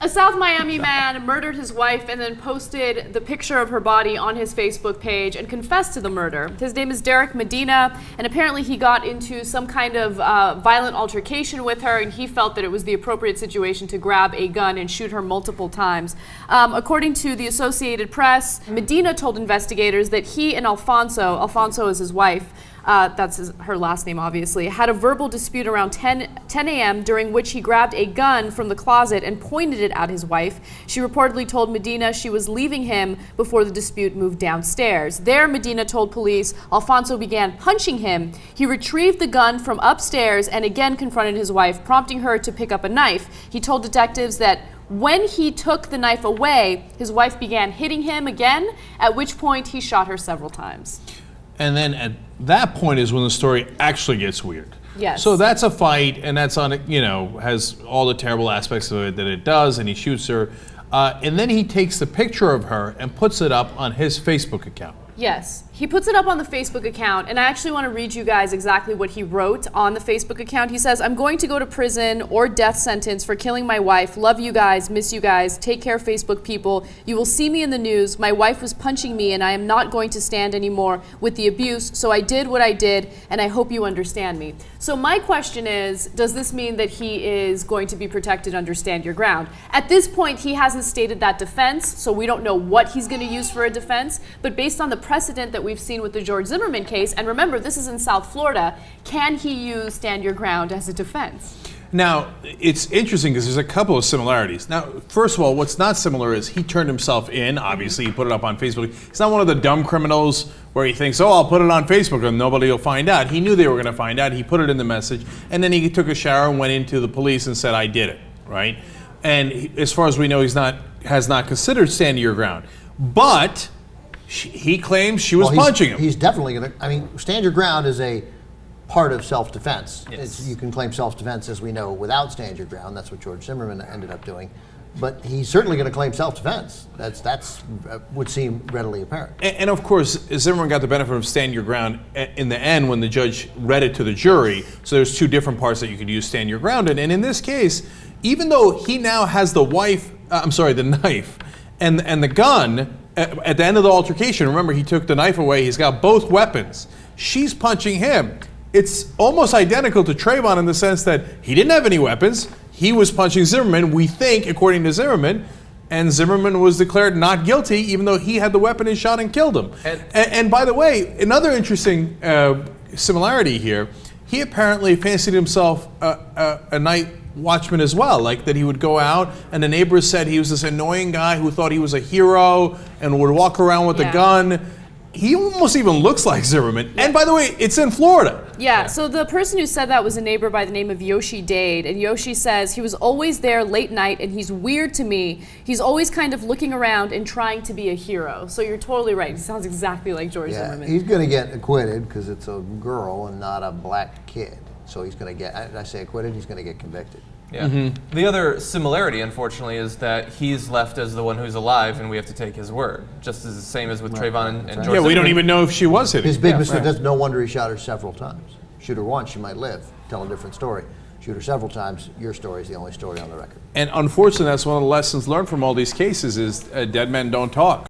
A South Miami man murdered his wife and then posted the picture of her body on his Facebook page and confessed to the murder. His name is Derek Medina, and apparently he got into some kind of violent altercation with her, and he felt that it was the appropriate situation to grab a gun and shoot her multiple times. According to the Associated Press, Medina told investigators that he and Alfonso is his wife, that's her last name obviously, had a verbal dispute around 10 a.m. during which he grabbed a gun from the closet and pointed it at his wife. She reportedly told Medina she was leaving him before the dispute moved downstairs. There, Medina told police Alfonso began punching him. He retrieved the gun from upstairs and again confronted his wife, prompting her to pick up a knife. He told detectives that when he took the knife away, his wife began hitting him again, at which point he shot her several times. And then at that point is when the story actually gets weird. Yes. So that's a fight, and that's on, has all the terrible aspects of it that it does, and he shoots her. And then he takes the picture of her and puts it up on his Facebook account. Yes, he puts it up on the Facebook account, and I actually want to read you guys exactly what he wrote on the Facebook account. He says, "I'm going to go to prison or death sentence for killing my wife. Love you guys, miss you guys. Take care, Facebook people. You will see me in the news. My wife was punching me, and I am not going to stand anymore with the abuse, so I did what I did, and I hope you understand me." So my question is, does this mean that he is going to be protected under Stand Your Ground? At this point, he hasn't stated that defense, so we don't know what he's going to use for a defense, but based on the precedent that we've seen with the George Zimmerman case, and remember, this is in South Florida, can he use Stand Your Ground as a defense? Now, it's interesting because there's a couple of similarities. Now, first of all, what's not similar is he turned himself in. Obviously, he put it up on Facebook. He's not one of the dumb criminals where he thinks, I'll put it on Facebook and nobody will find out. He knew they were going to find out. He put it in the message, and then he took a shower and went into the police and said, I did it, right? And as far as we know, has not considered Stand Your Ground. But he claims she was punching him. He's definitely going to, Stand Your Ground is a part of self-defense. Yes. You can claim self-defense, as we know, without Stand Your Ground. That's what George Zimmerman ended up doing. But he's certainly going to claim self-defense. That's would seem readily apparent. And of course, Zimmerman got the benefit of Stand Your Ground in the end when the judge read it to the jury. So there's two different parts that you could use Stand Your Ground in. And in this case, even though he now has the knife and the gun, at the end of the altercation, remember, he took the knife away. He's got both weapons. She's punching him. It's almost identical to Trayvon in the sense that he didn't have any weapons. He was punching Zimmerman, we think, according to Zimmerman, and Zimmerman was declared not guilty, even though he had the weapon and shot and killed him. And by the way, another interesting similarity here, he apparently fancied himself a night watchman as well, like that he would go out and the neighbors said he was this annoying guy who thought he was a hero and would walk around with a gun. He almost even looks like Zimmerman. And by the way, it's in Florida. Yeah, so the person who said that was a neighbor by the name of Yoshi Dade. And Yoshi says he was always there late night and he's weird to me. He's always kind of looking around and trying to be a hero. So you're totally right. He sounds exactly like George Zimmerman. He's going to get acquitted because it's a girl and not a black kid. So he's going to get, I say acquitted, he's going to get convicted. Yeah. Mm-hmm. The other similarity, unfortunately, is that he's left as the one who's alive, and we have to take his word, just as the same as with Trayvon and George. Yeah, we don't even know if she was hitting. His big mistake. That's no wonder he shot her several times. Shoot her once, she might live, tell a different story. Shoot her several times, your story is the only story on the record. And unfortunately, that's one of the lessons learned from all these cases is dead men don't talk.